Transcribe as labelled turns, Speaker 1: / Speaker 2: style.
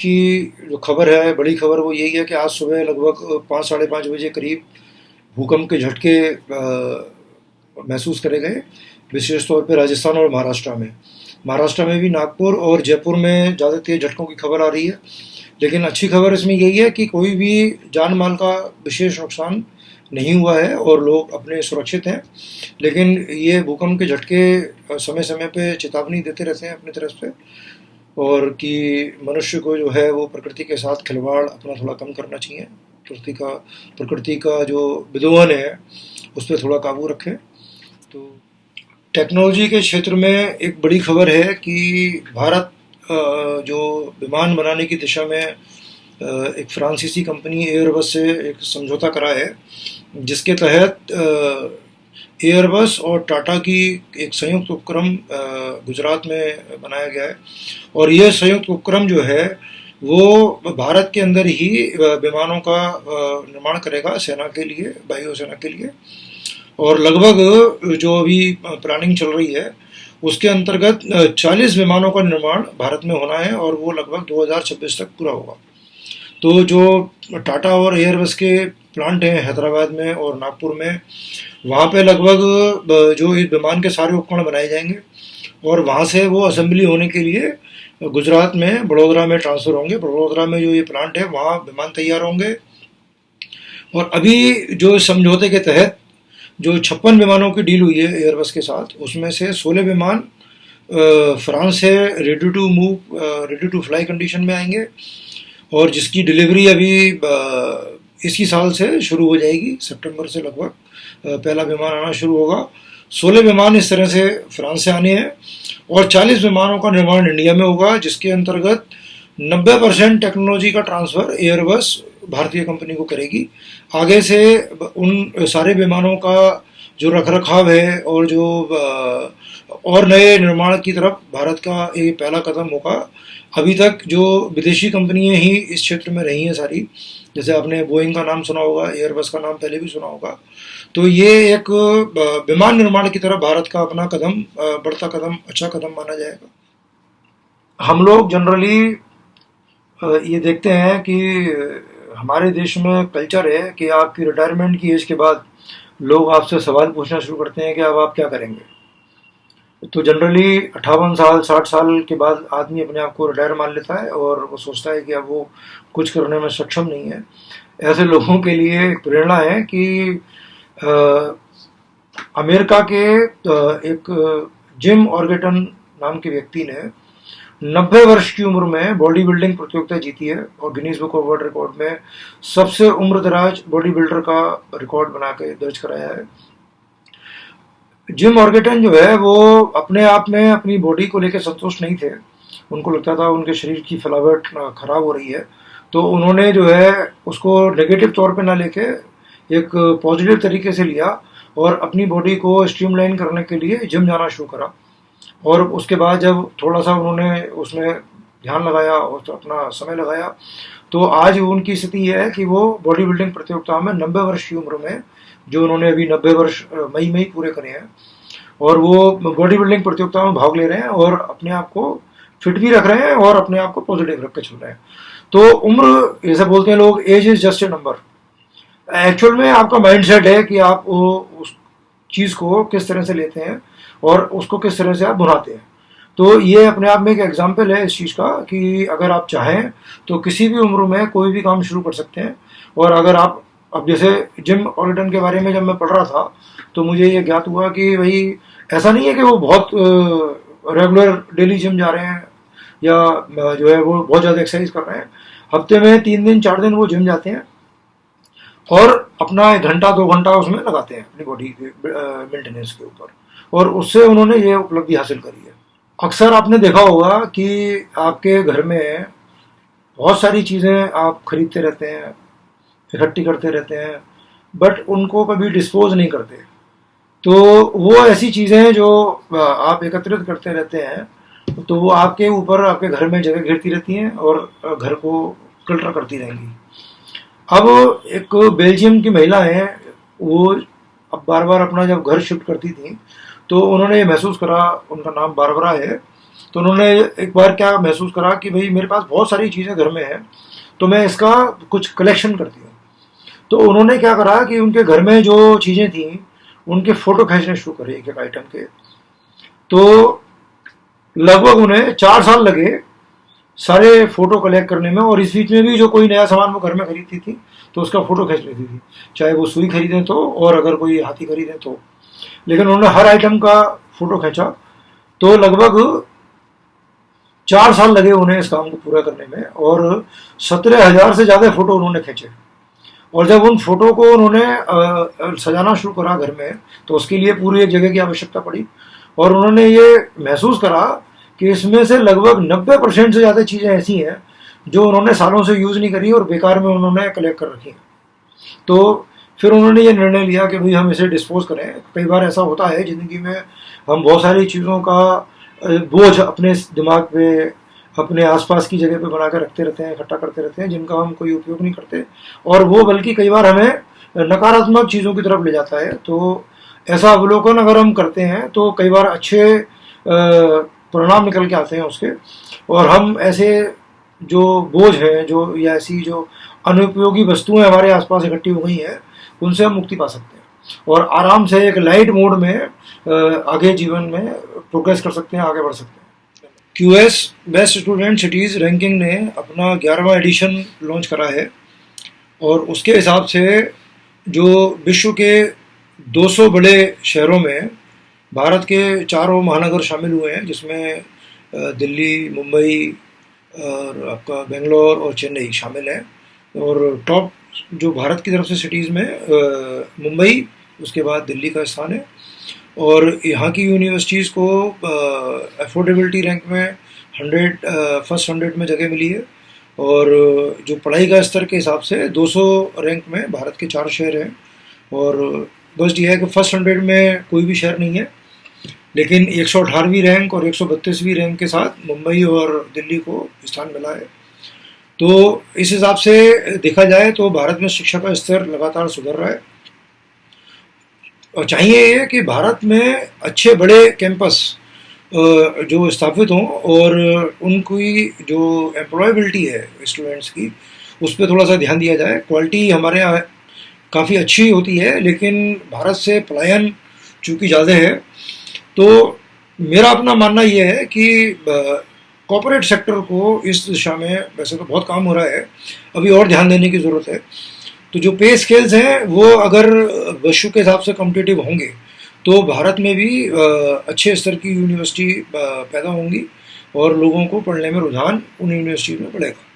Speaker 1: की जो खबर है, बड़ी खबर वो यही है कि आज सुबह लगभग 5 साढ़े 5 बजे करीब भूकंप के झटके महसूस करे गए, विशेष तौर पे राजस्थान और महाराष्ट्र में। महाराष्ट्र में भी नागपुर और जयपुर में ज़्यादा तेज झटकों की खबर आ रही है। लेकिन अच्छी खबर इसमें यही है कि कोई भी जान माल का विशेष नुकसान नहीं हुआ है और लोग अपने सुरक्षित हैं। लेकिन ये भूकंप के झटके समय समय पे चेतावनी देते रहते हैं अपनी तरफ से, और कि मनुष्य को जो है वो प्रकृति के साथ खिलवाड़ अपना थोड़ा कम करना चाहिए। प्रकृति का जो विद्वान है उस पर थोड़ा काबू रखें। तो टेक्नोलॉजी के क्षेत्र में एक बड़ी खबर है कि भारत जो विमान बनाने की दिशा में एक फ्रांसीसी कंपनी एयरबस से एक समझौता करा है, जिसके तहत एयरबस और टाटा की एक संयुक्त उपक्रम गुजरात में बनाया गया है। और यह संयुक्त उपक्रम जो है वो भारत के अंदर ही विमानों का निर्माण करेगा सेना के लिए, वायुसेना के लिए। और लगभग जो अभी प्लानिंग चल रही है उसके अंतर्गत 40 विमानों का निर्माण भारत में होना है और वो लगभग 2026 तक पूरा होगा। तो जो टाटा और एयरबस के प्लांट हैं हैदराबाद में और नागपुर में, वहाँ पे लगभग जो इस विमान के सारे उपकरण बनाए जाएंगे और वहाँ से वो असेंबली होने के लिए गुजरात में बड़ोदरा में ट्रांसफ़र होंगे। बड़ोदरा में जो ये प्लांट है वहाँ विमान तैयार होंगे। और अभी जो समझौते के तहत जो 56 विमानों की डील हुई है एयरबस के साथ, उसमें से 16 विमान फ्रांस से रेडी टू फ्लाई कंडीशन में आएंगे और जिसकी डिलीवरी अभी इसी साल से शुरू हो जाएगी। सितंबर से लगभग पहला विमान आना शुरू होगा। 16 विमान इस तरह से फ्रांस से आने हैं और 40 विमानों का निर्माण इंडिया में होगा, जिसके अंतर्गत 90% टेक्नोलॉजी का ट्रांसफ़र एयरबस भारतीय कंपनी को करेगी। आगे से उन सारे विमानों का जो रखरखाव है और जो और नए निर्माण की तरफ भारत का ये पहला कदम होगा। अभी तक जो विदेशी कंपनियां ही इस क्षेत्र में रही हैं सारी, जैसे आपने बोइंग का नाम सुना होगा, एयरबस का नाम पहले भी सुना होगा। तो ये एक विमान निर्माण की तरफ भारत का अपना कदम, बढ़ता कदम, अच्छा कदम माना जाएगा। हम लोग जनरली ये देखते हैं कि हमारे देश में कल्चर है कि आपकी रिटायरमेंट की एज के बाद लोग आपसे सवाल पूछना शुरू करते हैं कि अब आप क्या करेंगे। तो जनरली 58 साल 60 साल के बाद आदमी अपने आप को रिटायर मान लेता है और वो सोचता है कि अब वो कुछ करने में सक्षम नहीं है। ऐसे लोगों के लिए एक प्रेरणा है कि अमेरिका के एक जिम ऑर्गेटन नाम के व्यक्ति ने 90 वर्ष की उम्र में बॉडी बिल्डिंग प्रतियोगिता जीती है और Guinness book of world record में सबसे उम्र दराज बॉडी बिल्डर का रिकॉर्ड बना के दर्ज कराया है। जिम ऑर्गेटन जो है वो अपने आप में अपनी बॉडी को लेकर संतुष्ट नहीं थे। उनको लगता था उनके शरीर की फैलावट खराब हो रही है, तो उन्होंने जो है उसको नेगेटिव तौर पे ना लेके एक पॉजिटिव तरीके से लिया और अपनी बॉडी को स्ट्रीमलाइन करने के लिए जिम जाना शुरू करा। और उसके बाद जब थोड़ा सा उन्होंने उसमें ध्यान लगाया और तो अपना समय लगाया, तो आज उनकी स्थिति यह है कि वो बॉडी बिल्डिंग प्रतियोगिता में 90 वर्ष की उम्र में, जो उन्होंने अभी 90 वर्ष मई में ही पूरे करे हैं, और वो बॉडी बिल्डिंग प्रतियोगिता में भाग ले रहे हैं और अपने आप को फिट भी रख रहे हैं और अपने आप को पॉजिटिव रख के चल रहे हैं। तो उम्र, जैसे बोलते हैं लोग, age is just a number. Actual में आपका माइंड सेट है कि आप उस चीज़ को किस तरह से लेते हैं और उसको किस तरह से आप भुनाते हैं। तो ये अपने आप में एक एग्जाम्पल है इस चीज़ का कि अगर आप चाहें तो किसी भी उम्र में कोई भी काम शुरू कर सकते हैं। और अगर आप, अब जैसे जिम ऑर्गेटन के बारे में जब मैं पढ़ रहा था तो मुझे ये ज्ञात हुआ कि भाई ऐसा नहीं है कि वो बहुत रेगुलर डेली जिम जा रहे हैं या जो है वो बहुत ज़्यादा एक्सरसाइज कर रहे हैं। हफ्ते में 3 दिन 4 दिन वो जिम जाते हैं और अपना 1 घंटा 2 घंटा उसमें लगाते हैं अपनी बॉडी के मेंटेनेंस के ऊपर, और उससे उन्होंने ये उपलब्धि हासिल करी है। अक्सर आपने देखा होगा कि आपके घर में बहुत सारी चीज़ें आप खरीदते रहते हैं, इकट्ठी करते रहते हैं, बट उनको कभी डिस्पोज नहीं करते। तो वो ऐसी चीज़ें जो आप एकत्रित करते रहते हैं, तो वो आपके ऊपर, आपके घर में जगह घेरती रहती हैं और घर को क्लटर करती रहेंगी। अब एक बेल्जियम की महिला है, वो अब बार बार अपना जब घर शिफ्ट करती थी तो उन्होंने ये महसूस करा, उनका नाम बारबरा है, तो उन्होंने एक बार क्या महसूस करा कि भाई मेरे पास बहुत सारी चीज़ें घर में हैं, तो मैं इसका कुछ कलेक्शन करती हूँ। तो उन्होंने क्या करा कि उनके घर में जो चीज़ें थी उनके फ़ोटो खींचने शुरू करे एक एक आइटम के। तो लगभग उन्हें 4 साल लगे सारे फोटो कलेक्ट करने में, और इस बीच में भी जो कोई नया सामान वो घर में खरीदती थी तो उसका फोटो खींच लेती थी, चाहे वो सुई खरीदें तो, और अगर कोई हाथी खरीदें तो। लेकिन उन्होंने हर आइटम का फोटो खींचा। तो लगभग 4 साल लगे उन्हें इस काम को पूरा करने में, और 17,000 से ज़्यादा फोटो उन्होंने खींचे। और जब उन फोटो को उन्होंने सजाना शुरू करा घर में, तो उसके लिए पूरी एक जगह की आवश्यकता पड़ी, और उन्होंने ये महसूस करा कि इसमें से लगभग 90% से ज़्यादा चीज़ें ऐसी हैं जो उन्होंने सालों से यूज़ नहीं करी और बेकार में उन्होंने कलेक्ट कर रखी हैं। तो फिर उन्होंने ये निर्णय लिया कि भाई हम इसे डिस्पोज करें। कई बार ऐसा होता है ज़िंदगी में, हम बहुत सारी चीज़ों का बोझ अपने दिमाग पे, अपने आसपास की जगह पे बना कर रखते रहते हैं, इकट्ठा करते रहते हैं, जिनका हम कोई उपयोग नहीं करते, और वो बल्कि कई बार हमें नकारात्मक चीज़ों की तरफ ले जाता है। तो ऐसा अवलोकन अगर हम करते हैं तो कई बार अच्छे परिणाम निकल के आते हैं उसके, और हम ऐसे जो बोझ है, जो या ऐसी जो अनुपयोगी वस्तुएं हमारे आसपास इकट्ठी हो गई हैं, उनसे हम मुक्ति पा सकते हैं और आराम से एक लाइट मोड में आगे जीवन में प्रोग्रेस कर सकते हैं, आगे बढ़ सकते हैं। QS best student cities ranking ने अपना 11वां एडिशन लॉन्च करा है, और उसके हिसाब से जो विश्व के 200 बड़े शहरों में भारत के 4 महानगर शामिल हुए हैं, जिसमें दिल्ली, मुंबई और आपका बेंगलोर और चेन्नई शामिल है। और टॉप जो भारत की तरफ से सिटीज़ में मुंबई, उसके बाद दिल्ली का स्थान है। और यहाँ की यूनिवर्सिटीज़ को अफोर्डेबिलिटी रैंक में 100 में जगह मिली है, और जो पढ़ाई का स्तर के हिसाब से 200 रैंक में भारत के 4 शहर हैं। और बस ये है कि फर्स्ट 100 में कोई भी शहर नहीं है, लेकिन 118वीं रैंक और 132वीं रैंक के साथ मुंबई और दिल्ली को स्थान मिला है। तो इस हिसाब से देखा जाए तो भारत में शिक्षा का स्तर लगातार सुधर रहा है, और चाहिए ये कि भारत में अच्छे बड़े कैंपस जो स्थापित हों, और उनकी जो एम्प्लॉयबिलिटी है स्टूडेंट्स की, उस पर थोड़ा सा ध्यान दिया जाए। क्वालिटी हमारे यहाँ काफ़ी अच्छी होती है, लेकिन भारत से पलायन चूँकि ज़्यादा है। तो मेरा अपना मानना ये है कि कॉर्पोरेट सेक्टर को इस दिशा में वैसे तो बहुत काम हो रहा है, अभी और ध्यान देने की ज़रूरत है। तो जो पे स्केल्स हैं वो अगर विश्व के हिसाब से कॉम्पिटिटिव होंगे तो भारत में भी अच्छे स्तर की यूनिवर्सिटी पैदा होंगी, और लोगों को पढ़ने में रुझान उन यूनिवर्सिटी में बढ़ेगा।